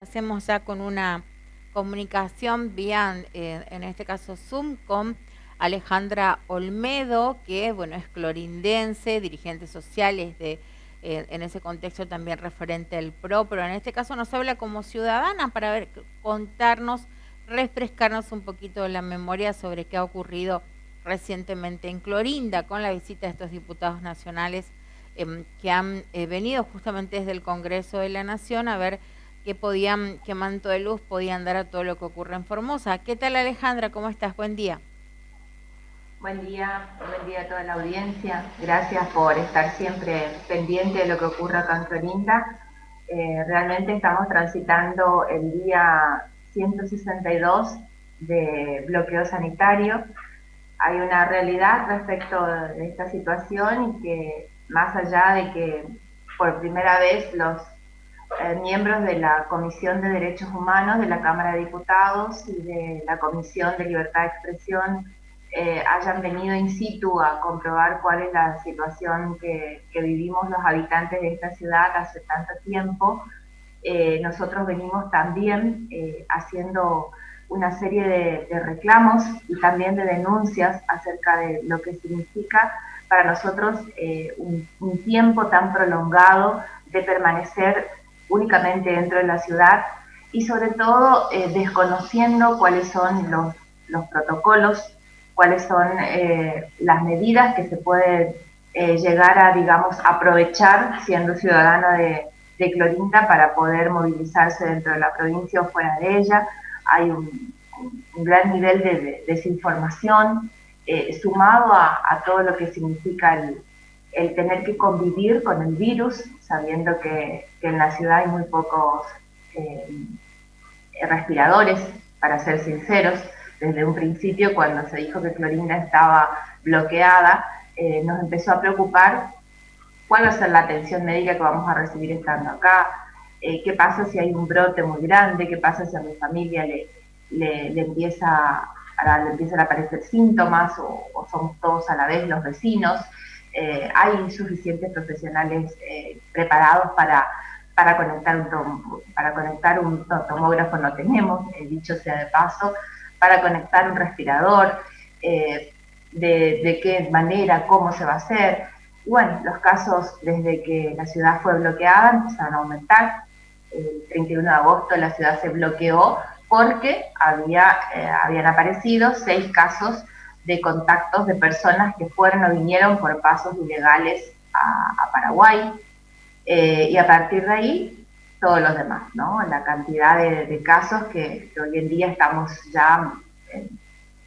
Hacemos ya con una comunicación vía, en este caso Zoom, con Alejandra Olmedo, que bueno, es clorindense, dirigente social, en ese contexto también referente del PRO, pero en este caso nos habla como ciudadana para contarnos, refrescarnos un poquito la memoria sobre qué ha ocurrido recientemente en Clorinda con la visita de estos diputados nacionales que han venido justamente desde el Congreso de la Nación a ver qué manto de luz podían dar a todo lo que ocurre en Formosa. ¿Qué tal, Alejandra? ¿Cómo estás? Buen día. Buen día a toda la audiencia. Gracias por estar siempre pendiente de lo que ocurre acá en Clorinda. Realmente estamos transitando el día 162 de bloqueo sanitario. Hay una realidad respecto de esta situación y que más allá de que por primera vez los miembros de la Comisión de Derechos Humanos de la Cámara de Diputados y de la Comisión de Libertad de Expresión hayan venido in situ a comprobar cuál es la situación que vivimos los habitantes de esta ciudad hace tanto tiempo. Nosotros venimos también haciendo una serie de reclamos y también de denuncias acerca de lo que significa para nosotros un tiempo tan prolongado de permanecer únicamente dentro de la ciudad y sobre todo desconociendo cuáles son los protocolos, cuáles son las medidas que se pueden llegar a, digamos, aprovechar siendo ciudadano de Clorinda para poder movilizarse dentro de la provincia o fuera de ella. Hay un gran nivel de desinformación sumado a todo lo que significa el tener que convivir con el virus, sabiendo que en la ciudad hay muy pocos eh, respiradores, para ser sinceros. Desde un principio, cuando se dijo que Clorinda estaba bloqueada, nos empezó a preocupar cuál va a ser la atención médica que vamos a recibir estando acá, qué pasa si hay un brote muy grande, qué pasa si a mi familia le empiezan a aparecer síntomas o somos todos a la vez los vecinos. Hay insuficientes profesionales preparados para conectar un tomógrafo, no tenemos, dicho sea de paso, para conectar un respirador, de qué manera, cómo se va a hacer. Y bueno, los casos desde que la ciudad fue bloqueada empezaron a aumentar. El 31 de agosto la ciudad se bloqueó porque habían aparecido 6 casos de contactos de personas que fueron o vinieron por pasos ilegales a Paraguay. Y a partir de ahí, todos los demás, ¿no? La cantidad de casos que hoy en día estamos ya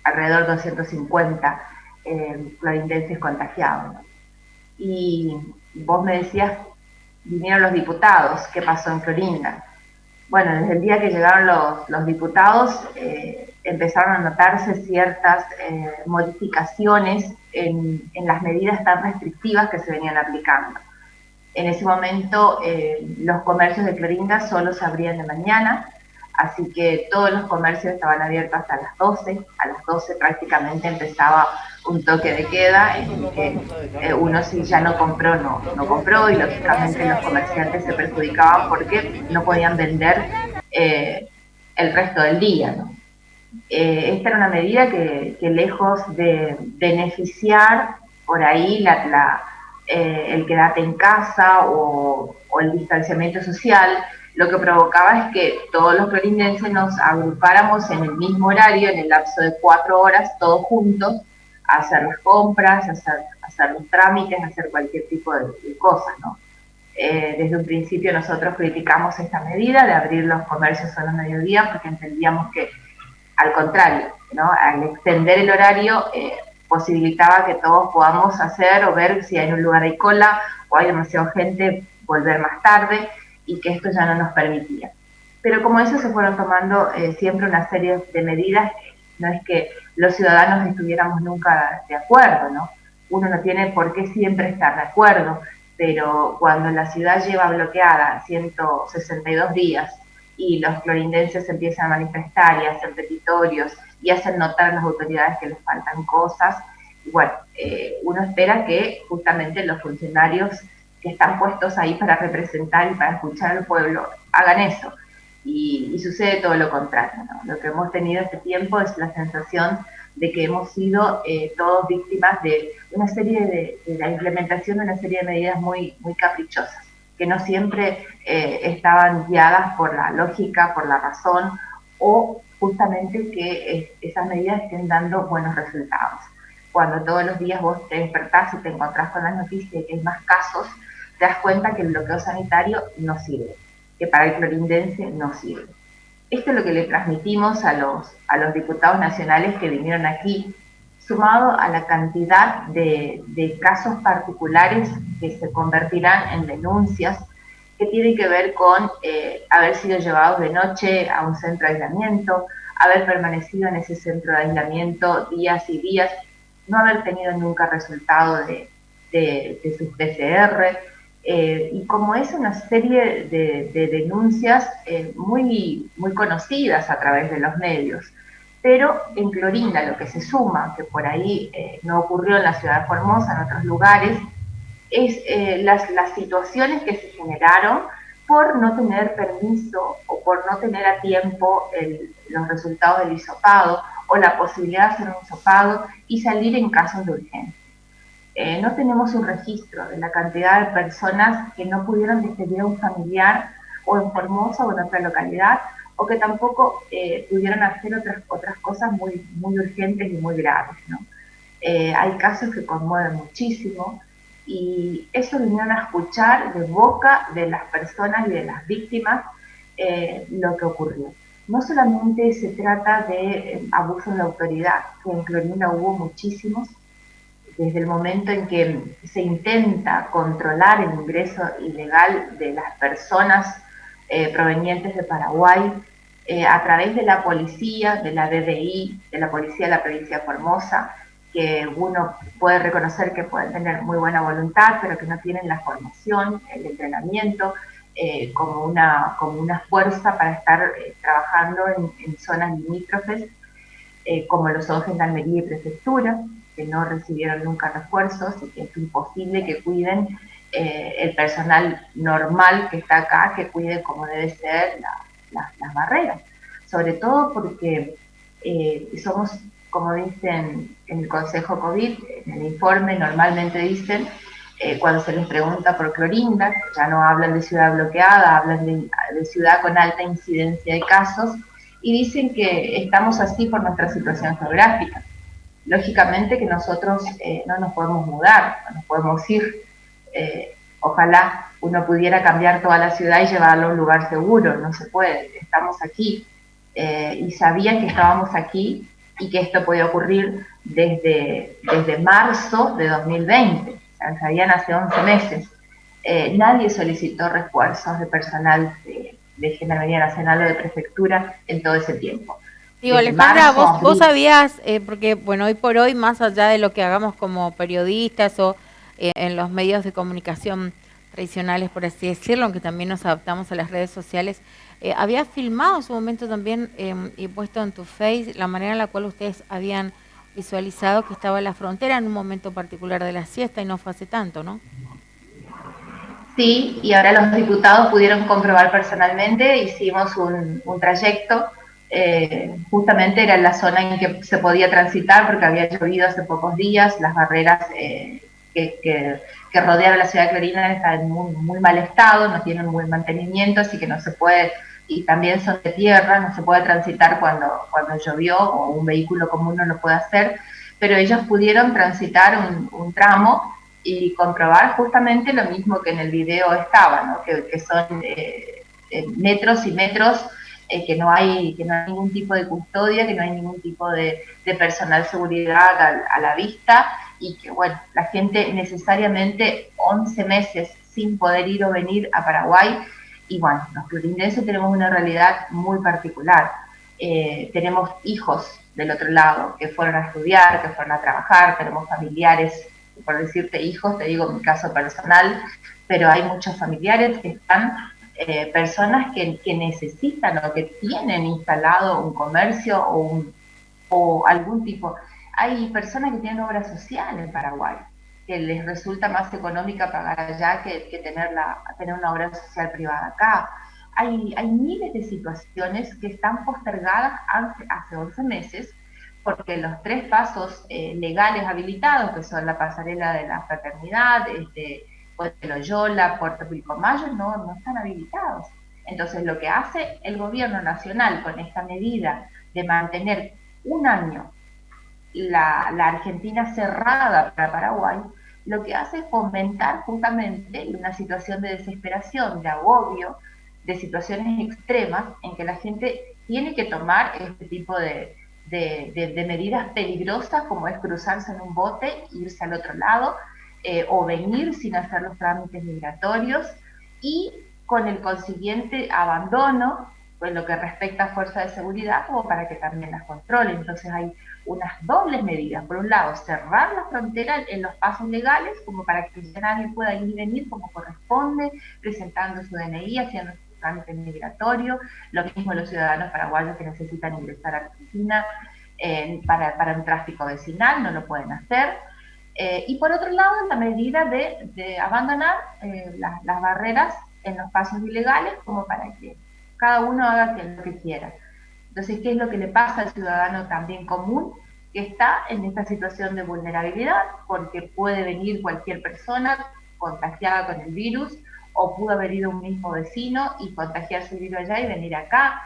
alrededor de 250 clorindenses contagiados, ¿no? Y vos me decías, vinieron los diputados, ¿qué pasó en Clorinda? Bueno, desde el día que llegaron los diputados empezaron a notarse ciertas modificaciones en las medidas tan restrictivas que se venían aplicando. En ese momento los comercios de Clorinda solo se abrían de mañana, así que todos los comercios estaban abiertos hasta las 12. A las 12 prácticamente empezaba un toque de queda en el que uno si ya no compró, no compró, y lógicamente los comerciantes se perjudicaban porque no podían vender el resto del día, ¿no? Esta era una medida que lejos de beneficiar por ahí el quedarte en casa o el distanciamiento social, lo que provocaba es que todos los clorindenses nos agrupáramos en el mismo horario, en el lapso de 4 horas, todos juntos, a hacer las compras, a hacer los trámites, a hacer cualquier tipo de cosas, ¿no? Desde un principio nosotros criticamos esta medida de abrir los comercios solo a mediodía porque entendíamos que al contrario, ¿no? Al extender el horario posibilitaba que todos podamos hacer o ver si en un lugar hay cola o hay demasiada gente, volver más tarde, y que esto ya no nos permitía. Pero como eso se fueron tomando siempre una serie de medidas, no es que los ciudadanos estuviéramos nunca de acuerdo, ¿no? Uno no tiene por qué siempre estar de acuerdo, pero cuando la ciudad lleva bloqueada 162 días y los clorindenses empiezan a manifestar y a hacer petitorios y hacen notar a las autoridades que les faltan cosas, y bueno, uno espera que justamente los funcionarios que están puestos ahí para representar y para escuchar al pueblo hagan eso. y sucede todo lo contrario, ¿no? Lo que hemos tenido este tiempo es la sensación de que hemos sido todos víctimas de una serie de la implementación de una serie de medidas muy caprichosas, que no siempre estaban guiadas por la lógica, por la razón, o justamente que esas medidas estén dando buenos resultados. Cuando todos los días vos te despertás y te encontrás con las noticias de que hay más casos, te das cuenta que el bloqueo sanitario no sirve, que para el clorindense no sirve. Esto es lo que le transmitimos a los diputados nacionales que vinieron aquí, sumado a la cantidad de casos particulares que se convertirán en denuncias, que tienen que ver con haber sido llevados de noche a un centro de aislamiento, haber permanecido en ese centro de aislamiento días y días, no haber tenido nunca resultado de sus PCR, y como es una serie de denuncias muy conocidas a través de los medios. Pero en Clorinda lo que se suma, que por ahí no ocurrió en la ciudad de Formosa, en otros lugares, es las situaciones que se generaron por no tener permiso o por no tener a tiempo los resultados del hisopado o la posibilidad de hacer un hisopado y salir en casos de urgencia. No tenemos un registro de la cantidad de personas que no pudieron despedir a un familiar o en Formosa o en otra localidad, o que tampoco pudieron hacer otras cosas muy urgentes y muy graves, ¿no? Hay casos que conmueven muchísimo, y eso vinieron a escuchar de boca de las personas y de las víctimas lo que ocurrió. No solamente se trata de abuso de autoridad, que en Clorinda hubo muchísimos, desde el momento en que se intenta controlar el ingreso ilegal de las personas provenientes de Paraguay, a través de la policía, de la DDI, de la policía de la provincia de Formosa, que uno puede reconocer que pueden tener muy buena voluntad, pero que no tienen la formación, el entrenamiento, como una fuerza para estar trabajando en zonas limítrofes, como lo son Gendarmería y Prefectura, que no recibieron nunca refuerzos y que es imposible que cuiden el personal normal que está acá, que cuide como debe ser las barreras. Sobre todo porque somos, como dicen en el Consejo COVID, en el informe normalmente dicen, cuando se les pregunta por Clorinda, ya no hablan de ciudad bloqueada, hablan de ciudad con alta incidencia de casos, y dicen que estamos así por nuestra situación geográfica. Lógicamente que nosotros no nos podemos mudar, no nos podemos ir. Ojalá uno pudiera cambiar toda la ciudad y llevarlo a un lugar seguro, no se puede, estamos aquí. Y sabían que estábamos aquí y que esto podía ocurrir desde marzo de 2020, o sea, sabían hace 11 meses. Nadie solicitó refuerzos de personal de Gendarmería Nacional o de Prefectura en todo ese tiempo. Digo, Desde Alejandra, marzo, vos abril. sabías, porque bueno, hoy por hoy, más allá de lo que hagamos como periodistas o en los medios de comunicación tradicionales, por así decirlo, aunque también nos adaptamos a las redes sociales, habías filmado en su momento también y puesto en tu Face la manera en la cual ustedes habían visualizado que estaba la frontera en un momento particular de la siesta y no fue hace tanto, ¿no? Sí, y ahora los diputados pudieron comprobar personalmente, hicimos un trayecto, justamente era en la zona en que se podía transitar porque había llovido hace pocos días, las barreras que rodeaban la ciudad de Clorinda están en muy mal estado, no tienen buen mantenimiento, así que no se puede, y también son de tierra, no se puede transitar cuando llovió, o un vehículo común no lo puede hacer, pero ellos pudieron transitar un tramo y comprobar justamente lo mismo que en el video estaba, ¿no? que son metros y metros, que no hay ningún tipo de custodia, que no hay ningún tipo de personal seguridad a la vista, y que bueno, la gente necesariamente 11 meses sin poder ir o venir a Paraguay, y bueno, los clorindenses tenemos una realidad muy particular. Tenemos hijos del otro lado que fueron a estudiar, que fueron a trabajar, tenemos familiares, por decirte hijos, te digo mi caso personal, pero hay muchos familiares que están, personas que necesitan o que tienen instalado un comercio o algún tipo. Hay personas que tienen obra social en Paraguay, que les resulta más económica pagar allá que tener una obra social privada acá. hay miles de situaciones que están postergadas hace 11 meses, porque los 3 pasos legales habilitados, que son la pasarela de la fraternidad, Puente Loyola, Puerto Pilcomayo, no están habilitados. Entonces, lo que hace el gobierno nacional con esta medida de mantener un año la Argentina cerrada para Paraguay, lo que hace es fomentar justamente una situación de desesperación, de agobio, de situaciones extremas en que la gente tiene que tomar este tipo de medidas peligrosas, como es cruzarse en un bote, irse al otro lado, o venir sin hacer los trámites migratorios, y con el consiguiente abandono, pues lo que respecta a fuerzas de seguridad, como para que también las controlen. Entonces hay unas dobles medidas. Por un lado, cerrar la frontera en los pasos legales, como para que nadie pueda ir y venir como corresponde, presentando su DNI, haciendo su trámite migratorio. Lo mismo los ciudadanos paraguayos que necesitan ingresar a Argentina para un tráfico vecinal, no lo pueden hacer. Y por otro lado, la medida de abandonar las barreras en los pasos ilegales, como para que cada uno haga lo que quiera. Entonces, ¿qué es lo que le pasa al ciudadano también común que está en esta situación de vulnerabilidad? Porque puede venir cualquier persona contagiada con el virus, o pudo haber ido un mismo vecino y contagiarse el virus allá y venir acá.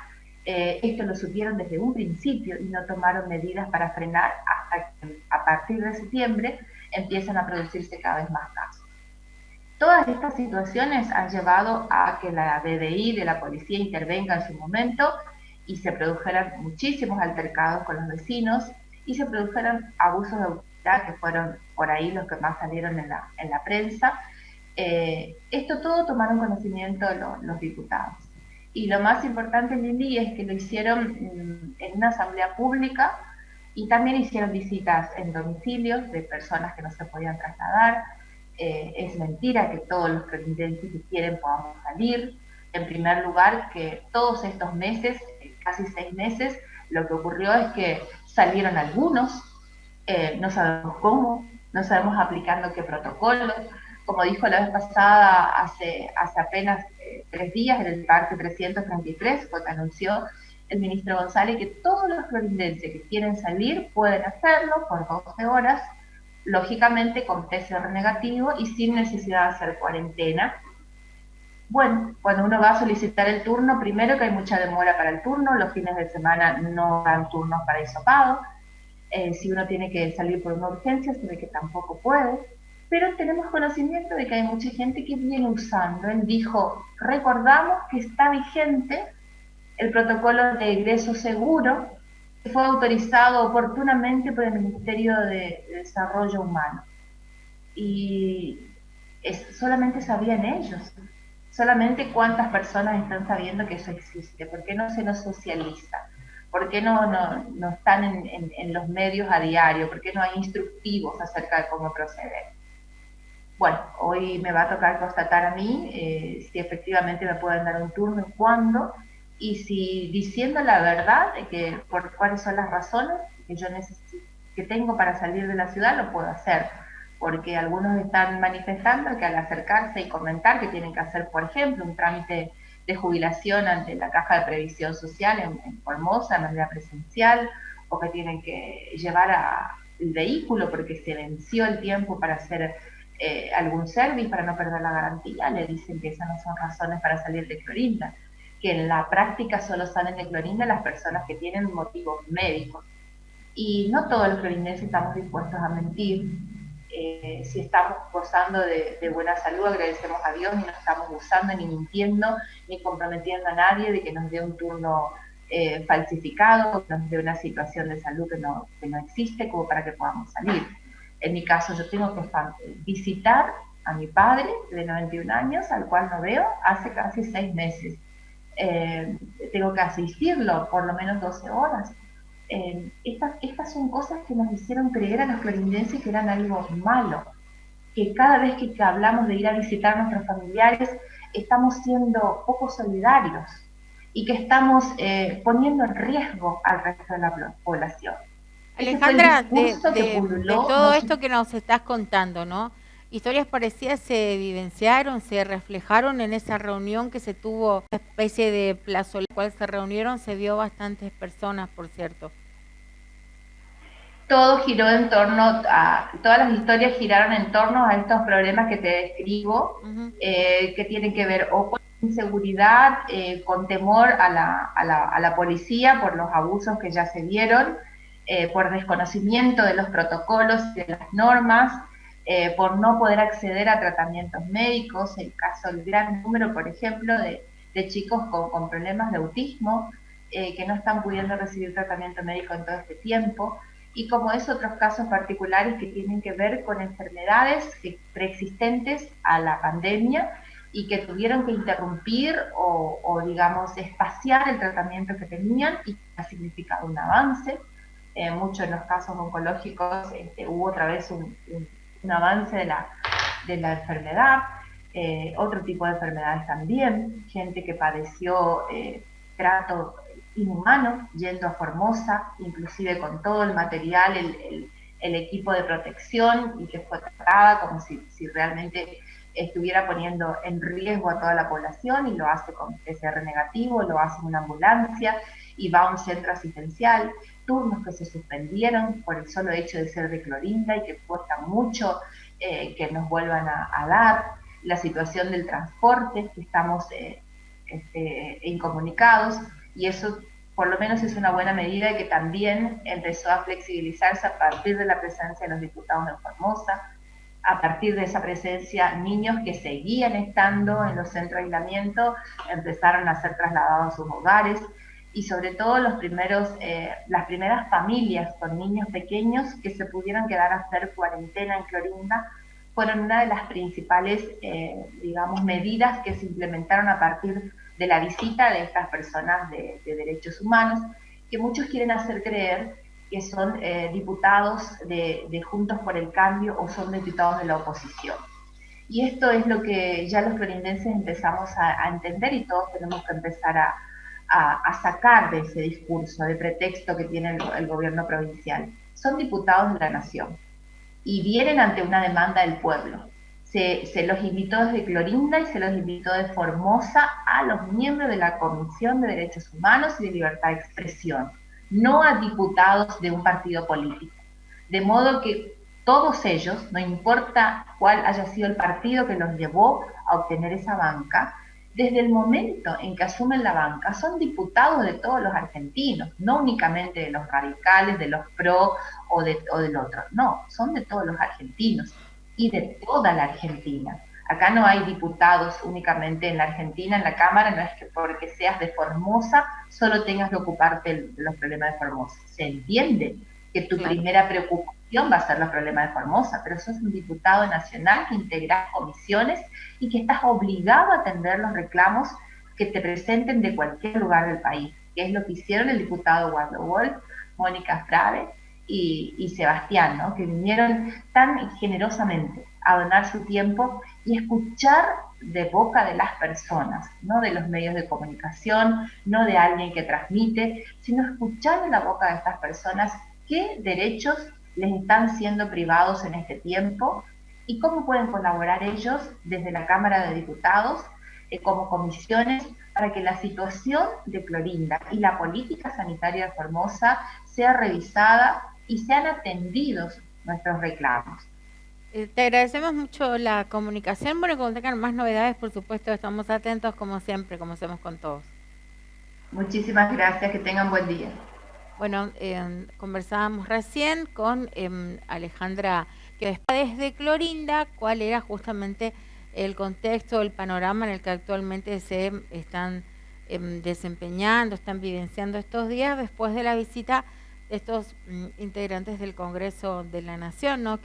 Esto lo supieron desde un principio y no tomaron medidas para frenar hasta que a partir de septiembre empiezan a producirse cada vez más casos. Todas estas situaciones han llevado a que la DDI de la policía intervenga en su momento y se produjeran muchísimos altercados con los vecinos y se produjeran abusos de autoridad, que fueron por ahí los que más salieron en la prensa. Esto todo tomaron conocimiento los diputados. Y lo más importante, Lili, es que lo hicieron en una asamblea pública, y también hicieron visitas en domicilios de personas que no se podían trasladar. Es mentira que todos los presidentes que quieren podamos salir. En primer lugar, que todos estos meses, casi 6 meses, lo que ocurrió es que salieron algunos, no sabemos cómo, no sabemos aplicando qué protocolos. Como dijo la vez pasada, hace apenas 3 días, en el parte 333, cuando anunció el ministro González que todos los florindenses que quieren salir pueden hacerlo por 12 horas, lógicamente con PCR negativo y sin necesidad de hacer cuarentena. Bueno, cuando uno va a solicitar el turno, primero que hay mucha demora para el turno, los fines de semana no dan turnos para hisopado. Si uno tiene que salir por una urgencia, se ve que tampoco puede. Pero tenemos conocimiento de que hay mucha gente que viene usando. Él dijo, recordamos que está vigente el protocolo de ingreso seguro, que fue autorizado oportunamente por el Ministerio de Desarrollo Humano. Y solamente sabían ellos. Solamente cuántas personas están sabiendo que eso existe. ¿Por qué no se nos socializa? ¿Por qué no están en los medios a diario? ¿Por qué no hay instructivos acerca de cómo proceder? Bueno, hoy me va a tocar constatar a mí si efectivamente me pueden dar un turno y cuándo, y si diciendo la verdad de que por cuáles son las razones que yo que tengo para salir de la ciudad, lo puedo hacer. Porque algunos están manifestando que al acercarse y comentar que tienen que hacer, por ejemplo, un trámite de jubilación ante la Caja de Previsión Social en Formosa, de manera presencial, o que tienen que llevar el vehículo porque se venció el tiempo para hacer algún service, para no perder la garantía, le dicen que esas no son razones para salir de Clorinda, que en la práctica solo salen de Clorinda las personas que tienen motivos médicos. Y no todos los clorindenses estamos dispuestos a mentir. Si estamos gozando de buena salud, agradecemos a Dios y no estamos usando ni mintiendo ni comprometiendo a nadie de que nos dé un turno falsificado, que nos dé una situación de salud que no existe como para que podamos salir. En mi caso, yo tengo que visitar a mi padre de 91 años, al cual no veo hace casi 6 meses. Tengo que asistirlo por lo menos 12 horas. Estas son cosas que nos hicieron creer a los clorindenses que eran algo malo, que cada vez que hablamos de ir a visitar a nuestros familiares estamos siendo poco solidarios y que estamos poniendo en riesgo al resto de la población. Alejandra, de todo esto que nos estás contando, ¿no? ¿Historias parecidas se vivenciaron, se reflejaron en esa reunión que se tuvo, una especie de plazo en el cual se reunieron? Se vio bastantes personas, por cierto. Todo giró en torno a, todas las historias giraron en torno a estos problemas que te describo, que tienen que ver o con inseguridad, con temor a la policía por los abusos que ya se dieron, por desconocimiento de los protocolos y de las normas, por no poder acceder a tratamientos médicos, el caso, el gran número, por ejemplo, de chicos con problemas de autismo, que no están pudiendo recibir tratamiento médico en todo este tiempo, y como es otros casos particulares que tienen que ver con enfermedades preexistentes a la pandemia y que tuvieron que interrumpir o digamos, espaciar el tratamiento que tenían y que ha significado un avance. Muchos en los casos oncológicos hubo otra vez un avance de la enfermedad, otro tipo de enfermedades también, gente que padeció trato inhumano yendo a Formosa, inclusive con todo el material, el equipo de protección, y que fue tratada como si realmente estuviera poniendo en riesgo a toda la población, y lo hace con PCR negativo, lo hace en una ambulancia y va a un centro asistencial, turnos que se suspendieron por el solo hecho de ser de Clorinda y que cuesta mucho que nos vuelvan a dar, la situación del transporte, que estamos incomunicados, y eso por lo menos es una buena medida que también empezó a flexibilizarse a partir de la presencia de los diputados en Formosa, a partir de esa presencia, niños que seguían estando en los centros de aislamiento empezaron a ser trasladados a sus hogares, y sobre todo las primeras familias con niños pequeños que se pudieron quedar a hacer cuarentena en Clorinda fueron una de las principales, digamos, medidas que se implementaron a partir de la visita de estas personas de derechos humanos, que muchos quieren hacer creer que son diputados de Juntos por el Cambio o son diputados de la oposición. Y esto es lo que ya los clorindenses empezamos a entender, y todos tenemos que empezar a sacar de ese discurso, de pretexto que tiene el gobierno provincial. Son diputados de la nación y vienen ante una demanda del pueblo. Se los invitó desde Clorinda y se los invitó de Formosa a los miembros de la Comisión de Derechos Humanos y de Libertad de Expresión, no a diputados de un partido político. De modo que todos ellos, no importa cuál haya sido el partido que los llevó a obtener esa banca, desde el momento en que asumen la banca, son diputados de todos los argentinos, no únicamente de los radicales, de los PRO o del otro, no, son de todos los argentinos y de toda la Argentina. Acá no hay diputados únicamente en la Argentina, en la Cámara, no es que porque seas de Formosa solo tengas que ocuparte de los problemas de Formosa. Se entiende que tu primera preocupación va a ser los problemas de Formosa, pero sos un diputado nacional que integra comisiones y que estás obligado a atender los reclamos que te presenten de cualquier lugar del país, que es lo que hicieron el diputado Waldo Wolf, Mónica Frade y Sebastián, ¿no? Que vinieron tan generosamente a donar su tiempo y escuchar de boca de las personas, no de los medios de comunicación, no de alguien que transmite, sino escuchar de la boca de estas personas qué derechos les están siendo privados en este tiempo y cómo pueden colaborar ellos desde la Cámara de Diputados como comisiones para que la situación de Clorinda y la política sanitaria de Formosa sea revisada y sean atendidos nuestros reclamos. Te agradecemos mucho la comunicación. Bueno, cuando tengan más novedades, por supuesto, estamos atentos como siempre, como hacemos con todos. Muchísimas gracias, que tengan buen día. Bueno, conversábamos recién con Alejandra, que desde Clorinda, cuál era justamente el contexto, el panorama en el que actualmente se están desempeñando, están vivenciando estos días después de la visita de estos integrantes del Congreso de la Nación, ¿no?